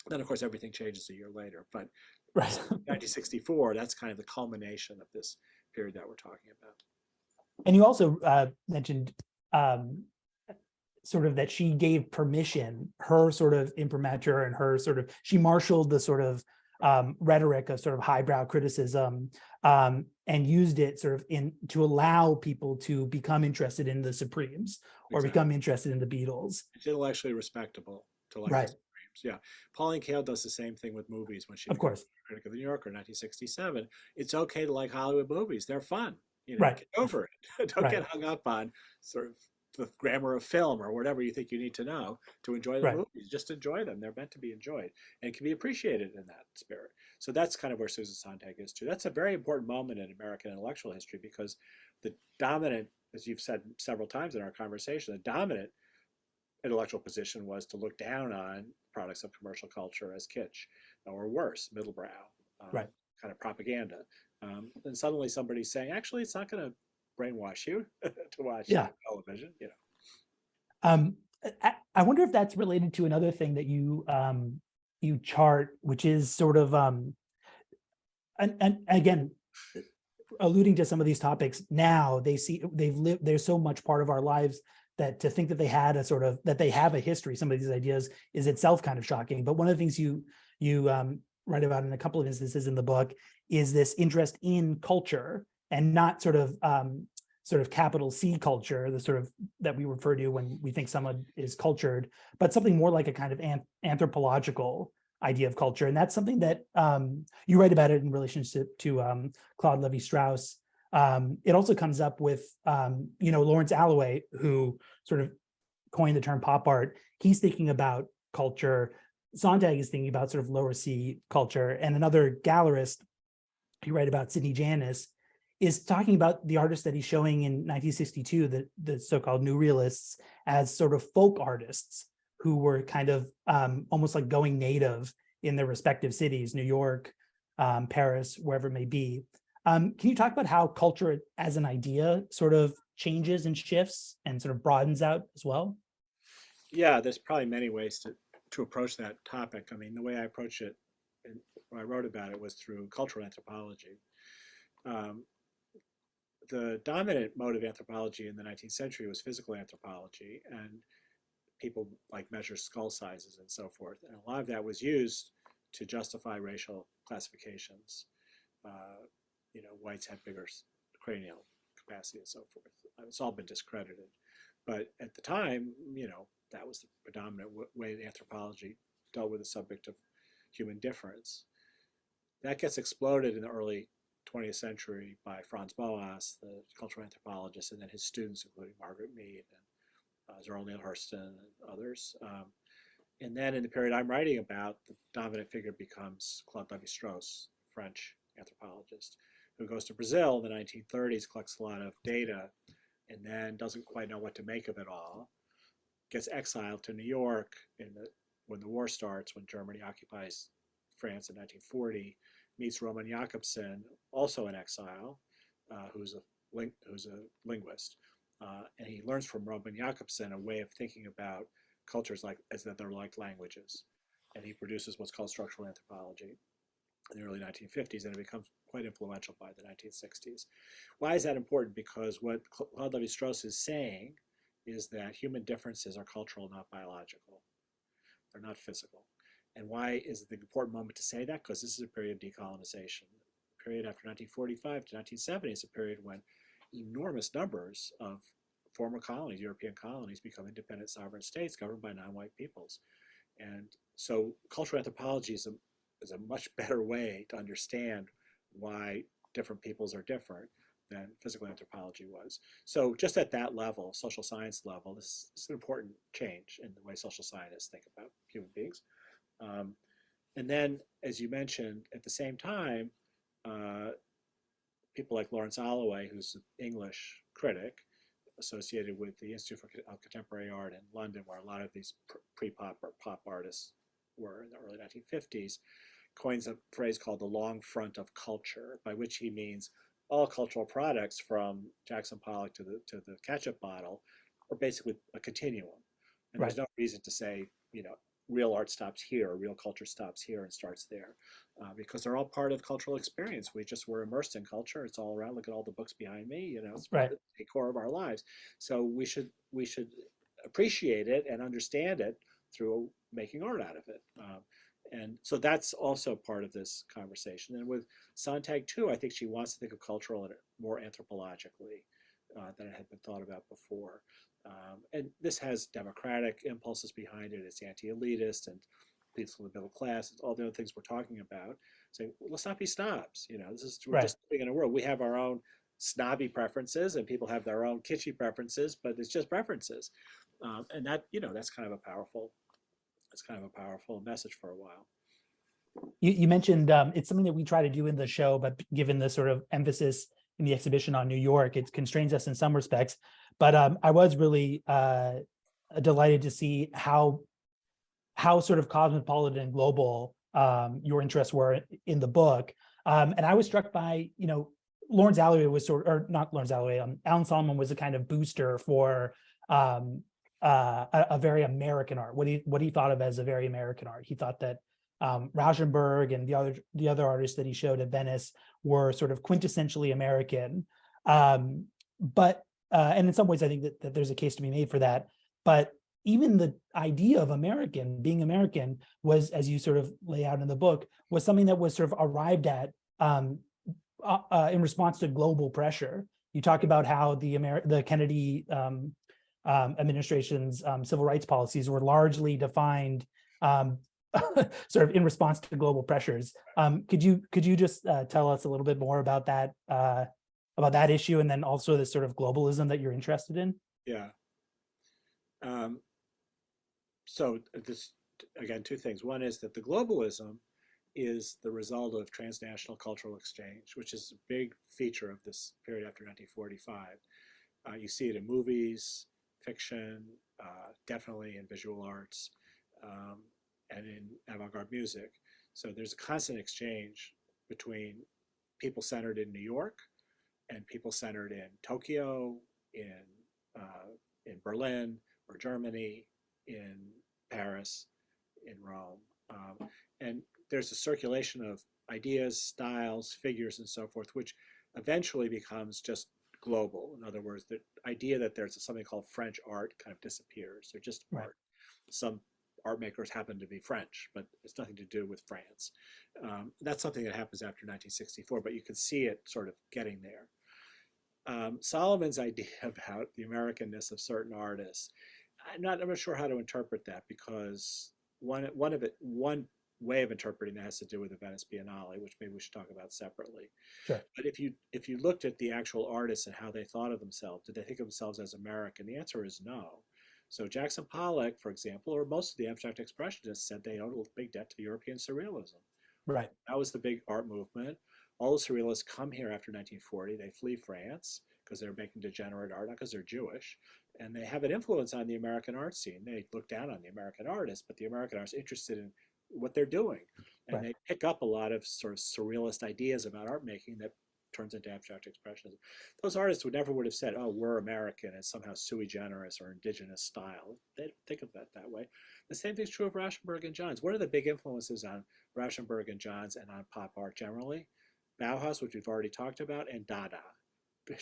Then, of course, everything changes a year later. But right. 1964, that's kind of the culmination of this period that we're talking about. And you also mentioned um, sort of that she gave permission, her sort of imprimatur and her sort of, she marshaled the sort of rhetoric of sort of highbrow criticism and used it sort of to allow people to become interested in the Supremes or Exactly. become interested in the Beatles. It's intellectually respectable to like Right. the Supremes. Yeah. Pauline Kael does the same thing with movies when she Of becomes course. a critic of the New Yorker in 1967. It's okay to like Hollywood movies. They're fun. Right. Get over it. Don't Right. get hung up on sort of the grammar of film or whatever you think you need to know to enjoy the Right. movies. Just enjoy them. They're meant to be enjoyed and can be appreciated in that spirit. So that's kind of where Susan Sontag is too. That's a very important moment in American intellectual history because the dominant, as you've said several times in our conversation, the dominant intellectual position was to look down on products of commercial culture as kitsch or worse, middlebrow, Right. kind of propaganda. And suddenly somebody's saying, actually, it's not going to brainwash you to watch Yeah. television. I wonder if that's related to another thing that you chart, which is sort of and again, alluding to some of these topics now, they've lived, they're so much part of our lives that to think that they had a sort of, that they have a history, some of these ideas is itself kind of shocking. But one of the things you write about in a couple of instances in the book is this interest in culture, and not sort of capital C culture, the sort of that we refer to when we think someone is cultured, but something more like a kind of anthropological idea of culture. And that's something that you write about it in relationship to Claude Levi-Strauss. It also comes up with, Lawrence Alloway, who sort of coined the term pop art. He's thinking about culture. Sontag is thinking about sort of lower C culture. And another gallerist, you write about, Sidney Janis, is talking about the artists that he's showing in 1962, the so-called New Realists, as sort of folk artists who were kind of almost like going native in their respective cities, New York, Paris, wherever it may be. Can you talk about how culture as an idea sort of changes and shifts and sort of broadens out as well? Yeah, there's probably many ways to approach that topic. I mean, the way I approach it and when I wrote about it was through cultural anthropology. The dominant mode of anthropology in the 19th century was physical anthropology, and people like measure skull sizes and so forth. And a lot of that was used to justify racial classifications. Whites had bigger cranial capacity and so forth. It's all been discredited. But at the time, that was the predominant way that anthropology dealt with the subject of human difference. That gets exploded in the early 20th century by Franz Boas, the cultural anthropologist, and then his students, including Margaret Mead and Zerl Neil Hurston and others. And then in the period I'm writing about, the dominant figure becomes Claude Levi-Strauss, French anthropologist, who goes to Brazil in the 1930s, collects a lot of data, and then doesn't quite know what to make of it all, gets exiled to New York when the war starts, when Germany occupies France in 1940, meets Roman Jakobson, also in exile, who's a linguist. And he learns from Roman Jakobson a way of thinking about cultures as that they're like languages. And he produces what's called structural anthropology in the early 1950s, and it becomes quite influential by the 1960s. Why is that important? Because what Claude Levi-Strauss is saying is that human differences are cultural, not biological. They're not physical. And why is it the important moment to say that? Because this is a period of decolonization. The period after 1945 to 1970 is a period when enormous numbers of former colonies, European colonies, become independent sovereign states governed by non-white peoples. And so cultural anthropology is a much better way to understand why different peoples are different than physical anthropology was. So just at that level, social science level, this is an important change in the way social scientists think about human beings. And then, as you mentioned, at the same time, people like Lawrence Alloway, who's an English critic, associated with the Institute of Contemporary Art in London, where a lot of these pre-pop or pop artists were in the early 1950s, coins a phrase called the long front of culture, by which he means all cultural products from Jackson Pollock to the ketchup bottle are basically a continuum. And Right. there's no reason to say, real art stops here, or real culture stops here and starts there, because they're all part of cultural experience. We're immersed in culture. It's all around. Look at all the books behind me. It's Right. the core of our lives. So we should appreciate it and understand it through making art out of it. And so that's also part of this conversation. And with Sontag too, I think she wants to think of cultural more anthropologically than it had been thought about before. And this has democratic impulses behind it. It's anti-elitist and people from the middle class. It's all the other things we're talking about. Saying, well, let's not be snobs. We're just living in a world. We have our own snobby preferences, and people have their own kitschy preferences, but it's just preferences. And that, that's kind of a powerful message for a while. You mentioned it's something that we try to do in the show, but given the sort of emphasis in the exhibition on New York, it constrains us in some respects. But I was really delighted to see how sort of cosmopolitan and global your interests were in the book. And I was struck by, Lawrence Alloway was not Lawrence Alloway, Alan Solomon was a kind of booster for a very American art, what he thought of as a very American art. He thought that Rauschenberg and the other artists that he showed at Venice were sort of quintessentially American. But and in some ways, I think that there's a case to be made for that. But even the idea of being American was, as you sort of lay out in the book, was something that was sort of arrived at in response to global pressure. You talk about how the Kennedy administration's civil rights policies were largely defined sort of in response to global pressures. Could you just tell us a little bit more about that issue, and then also this sort of globalism that you're interested in? Yeah. So this, again, two things. One is that the globalism is the result of transnational cultural exchange, which is a big feature of this period after 1945. You see it in movies, fiction, definitely in visual arts, and in avant-garde music. So there's a constant exchange between people centered in New York and people centered in Tokyo, in Berlin or Germany, in Paris, in Rome. And there's a circulation of ideas, styles, figures, and so forth, which eventually becomes just global. In other words, the idea that there's something called French art kind of disappears. They're just art. Some art makers happen to be French, but it's nothing to do with France. That's something that happens after 1964, but you can see it sort of getting there. Solomon's idea about the Americanness of certain artists, I'm not sure how to interpret that, because one way of interpreting that has to do with the Venice Biennale, which maybe we should talk about separately. Sure. But if you looked at the actual artists and how they thought of themselves, did they think of themselves as American? The answer is no. So Jackson Pollock, for example, or most of the abstract expressionists, said they owed a big debt to European surrealism. Right. That was the big art movement. All the surrealists come here after 1940. They flee France because they're making degenerate art, not because they're Jewish. And they have an influence on the American art scene. They look down on the American artists, but the American artists are interested in what they're doing. And they pick up a lot of sort of surrealist ideas about art making that turns into abstract expressionism. Those artists would never have said, oh, we're American and somehow sui generis or indigenous style. They don't think of that that way. The same thing's true of Rauschenberg and Johns. What are the big influences on Rauschenberg and Johns and on pop art generally? Bauhaus, which we've already talked about, and Dada.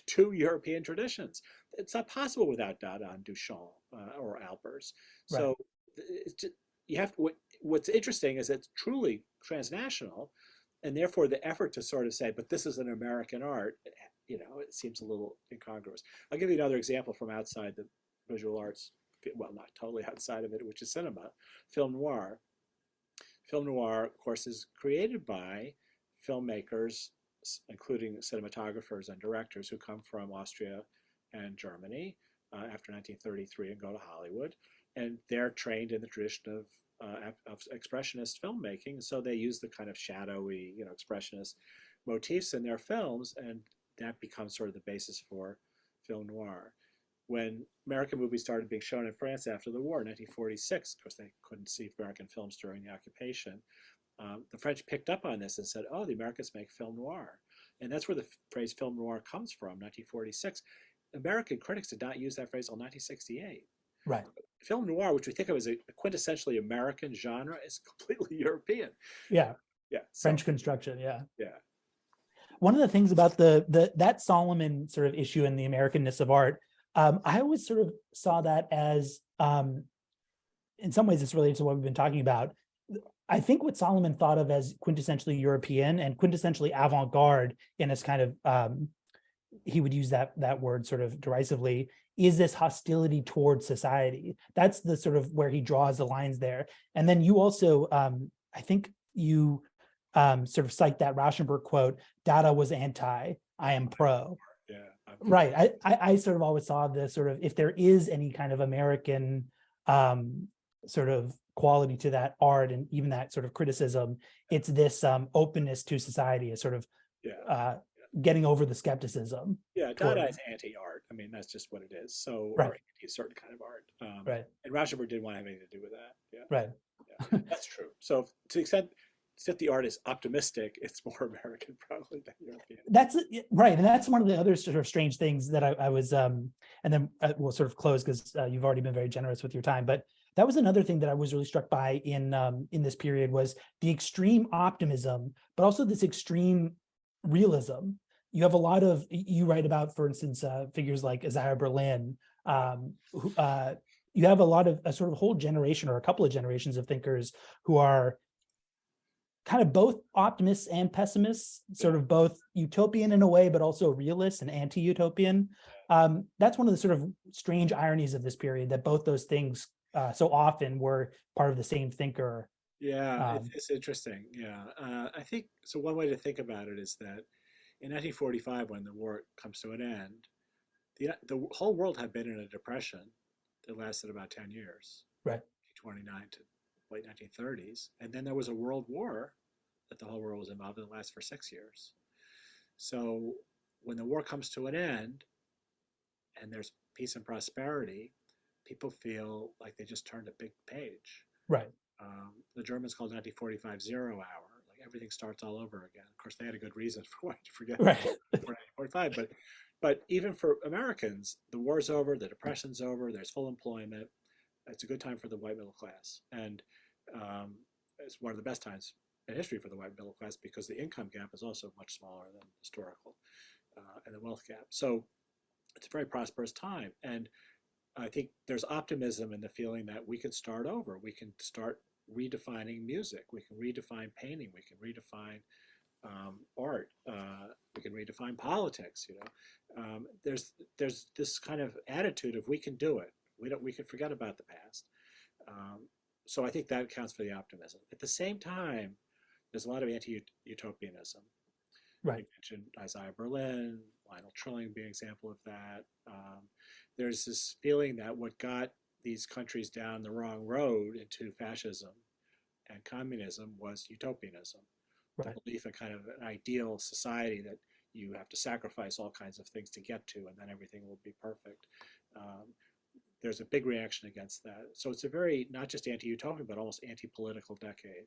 Two European traditions. It's not possible without Dada and Duchamp or Alpers. So it's just, you have to, what's interesting is it's truly transnational, and therefore the effort to sort of say, but this is an American art, it seems a little incongruous. I'll give you another example from outside the visual arts, well, not totally outside of it, which is cinema, film noir. Film noir, of course, is created by filmmakers, including cinematographers and directors who come from Austria and Germany after 1933 and go to Hollywood. And they're trained in the tradition of expressionist filmmaking. So they use the kind of shadowy, expressionist motifs in their films, and that becomes sort of the basis for film noir. when American movies started being shown in France after the war in 1946, of course they couldn't see American films during the occupation. The French picked up on this and said, oh, the Americans make film noir. And that's where the phrase film noir comes from, 1946. American critics did not use that phrase until 1968. Right. Film noir, which we think of as a quintessentially American genre, is completely European. Yeah. Yeah. French construction. Yeah. Yeah. One of the things about that Solomon sort of issue in the Americanness of art, I always sort of saw that as, in some ways, it's related to what we've been talking about. I think what Solomon thought of as quintessentially European and quintessentially avant-garde in his kind of, he would use that word sort of derisively, is this hostility towards society. That's the sort of where he draws the lines there. And then you also, I think you sort of cite that Rauschenberg quote, Dada was anti, I am pro. Yeah. Right. I sort of always saw this sort of, if there is any kind of American sort of quality to that art and even that sort of criticism, it's this openness to society, a sort of getting over the skepticism. Yeah, Dada is anti-art. I mean, that's just what it is. So, right. Or anti a certain kind of art. Right. And Rauschenberg didn't want to have anything to do with that. Yeah. Right. Yeah. That's true. So, to the extent that the art is optimistic, it's more American probably than European. That's right, and that's one of the other sort of strange things that I was, and then we'll sort of close because you've already been very generous with your time. But that was another thing that I was really struck by in this period was the extreme optimism, but also this extreme realism. You have a lot of, you write about, for instance, figures like Isaiah Berlin. You have a lot of a sort of whole generation or a couple of generations of thinkers who are kind of both optimists and pessimists, sort of both utopian in a way, but also realist and anti-utopian. That's one of the sort of strange ironies of this period, that both those things so often were part of the same thinker. Yeah, it's interesting. Yeah, I think, so one way to think about it is that in 1945, when the war comes to an end, the whole world had been in a depression that lasted about 10 years. Right. 1929 to late 1930s. And then there was a world war that the whole world was involved in, that lasted for 6 years. So when the war comes to an end and there's peace and prosperity, people feel like they just turned a big page. Right. The Germans called 1945 zero hour. Like everything starts all over again. Of course, they had a good reason for wanting to forget right. 1945. But even for Americans, the war's over, the depression's over, there's full employment. It's a good time for the white middle class. And it's one of the best times in history for the white middle class because the income gap is also much smaller than historical and the wealth gap. So it's a very prosperous time. And I think there's optimism in the feeling that we can start over. We can start redefining music. We can redefine painting. We can redefine art. We can redefine politics. You know, there's this kind of attitude of we can do it. We can forget about the past. So I think that accounts for the optimism. At the same time, there's a lot of anti-utopianism. Right. You mentioned Isaiah Berlin, Lionel Trilling being an example of that. There's this feeling that what got these countries down the wrong road into fascism and communism was utopianism. Right. The belief in kind of an ideal society that you have to sacrifice all kinds of things to get to, and then everything will be perfect. There's a big reaction against that. So it's a very, not just anti-utopian, but almost anti-political decade.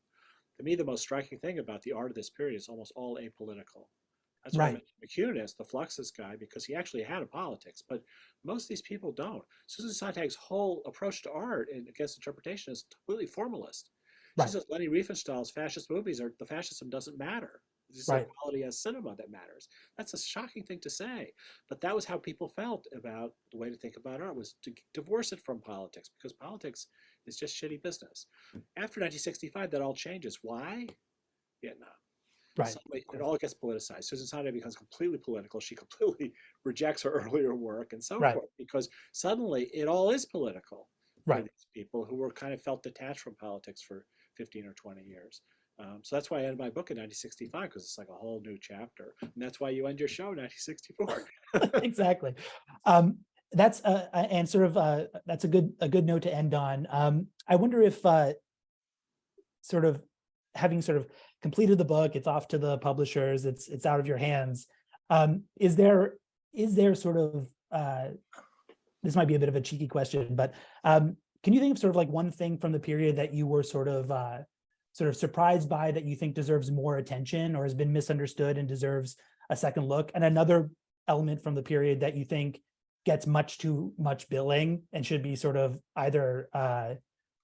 To me, the most striking thing about the art of this period is almost all apolitical. That's why I mentioned McCunis, the Fluxus guy, because he actually had a politics, but most of these people don't. Susan Sontag's whole approach to art and against interpretation is completely formalist. She says Leni Riefenstahl's fascist movies are, the fascism doesn't matter. It's just the quality as cinema that matters. That's a shocking thing to say, but that was how people felt about the way to think about art, was to divorce it from politics, because politics is just shitty business. After 1965, that all changes. Why? Vietnam. Right. Suddenly, it all gets politicized. Susan Sontag becomes completely political. She completely rejects her earlier work and so forth, because suddenly it all is political for these people who were kind of felt detached from politics for 15 or 20 years. So that's why I ended my book in 1965, because it's like a whole new chapter. And that's why you end your show in 1964. Exactly. That's and sort of that's a good note to end on. I wonder if sort of having sort of completed the book, it's off to the publishers, it's out of your hands. Is there sort of this might be a bit of a cheeky question, but can you think of sort of like one thing from the period that you were sort of surprised by that you think deserves more attention or has been misunderstood and deserves a second look, and another element from the period that you think gets much too much billing and should be sort of either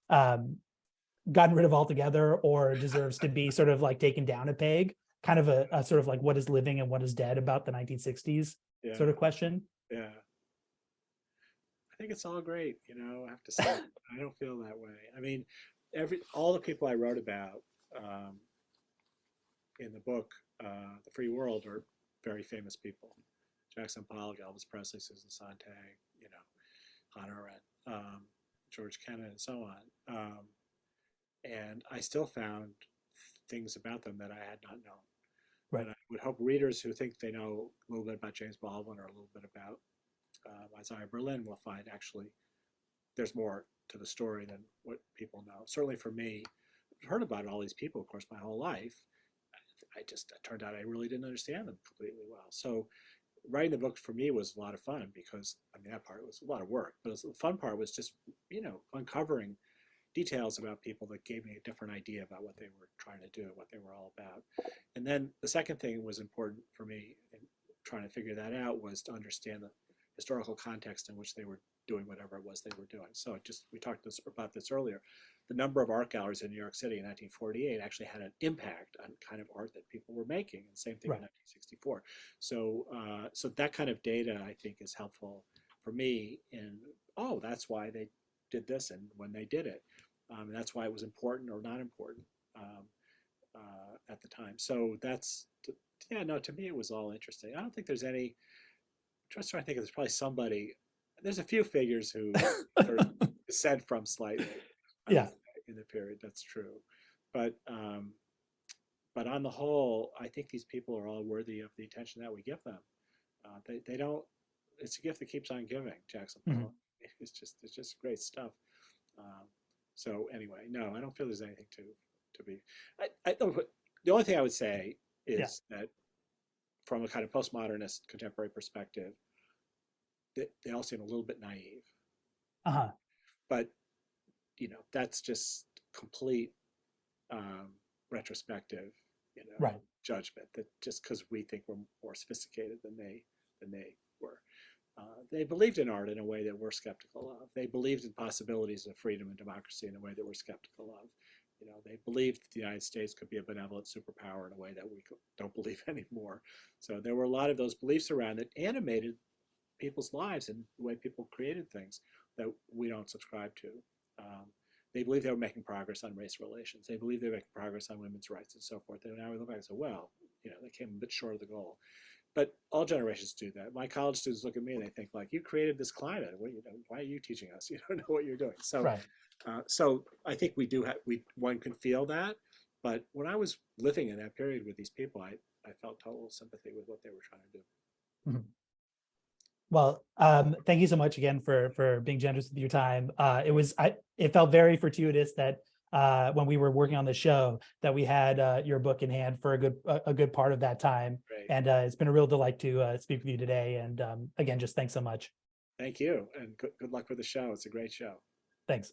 gotten rid of altogether or deserves to be sort of like taken down a peg, kind of a sort of like what is living and what is dead about the 1960s sort of question? Yeah. I think it's all great, I have to say. I don't feel that way. I mean, all the people I wrote about in the book, The Free World, are very famous people. Jackson Pollock, Elvis Presley, Susan Sontag, Hannah Arendt, George Kennan, and so on. And I still found things about them that I had not known. Right. And I would hope readers who think they know a little bit about James Baldwin or a little bit about Isaiah Berlin will find actually there's more to the story than what people know. Certainly for me, I've heard about all these people, of course, my whole life. It turned out I really didn't understand them completely well. So writing the book for me was a lot of fun because, that part was a lot of work, but the fun part was just, uncovering details about people that gave me a different idea about what they were trying to do, what they were all about. And then the second thing was important for me in trying to figure that out was to understand the historical context in which they were doing whatever it was they were doing. So we talked about this earlier. The number of art galleries in New York City in 1948 actually had an impact on kind of art that people were making, and same thing in 1964. So that kind of data, I think, is helpful for me in, that's why they did this and when they did it. And that's why it was important or not important at the time. So to me, it was all interesting. I don't think there's any, I'm trying to think, there's probably somebody, there's a few figures who sort of descend from slightly in the period, that's true. But on the whole, I think these people are all worthy of the attention that we give them. They don't, it's a gift that keeps on giving, Jackson Pollock. It's just great stuff. So anyway, no, I don't feel there's anything to be. The only thing I would say is that from a kind of postmodernist contemporary perspective, they all seem a little bit naive. But that's just complete retrospective, judgment. That just because we think we're more sophisticated than they were. They believed in art in a way that we're skeptical of. They believed in possibilities of freedom and democracy in a way that we're skeptical of. They believed that the United States could be a benevolent superpower in a way that we don't believe anymore. So there were a lot of those beliefs around that animated people's lives and the way people created things that we don't subscribe to. They believed they were making progress on race relations. They believed they were making progress on women's rights and so forth. And now we look back and say, well, they came a bit short of the goal. But all generations do that. My college students look at me and they think, like, you created this climate. Why are you teaching us? You don't know what you're doing. So, so I think one can feel that. But when I was living in that period with these people, I felt total sympathy with what they were trying to do. Well, thank you so much again for being generous with your time. It felt very fortuitous that when we were working on the show that we had your book in hand for a good part of that time. Great. And it's been a real delight to speak with you today. And again, just thanks so much. Thank you, and good luck with the show. It's a great show. Thanks.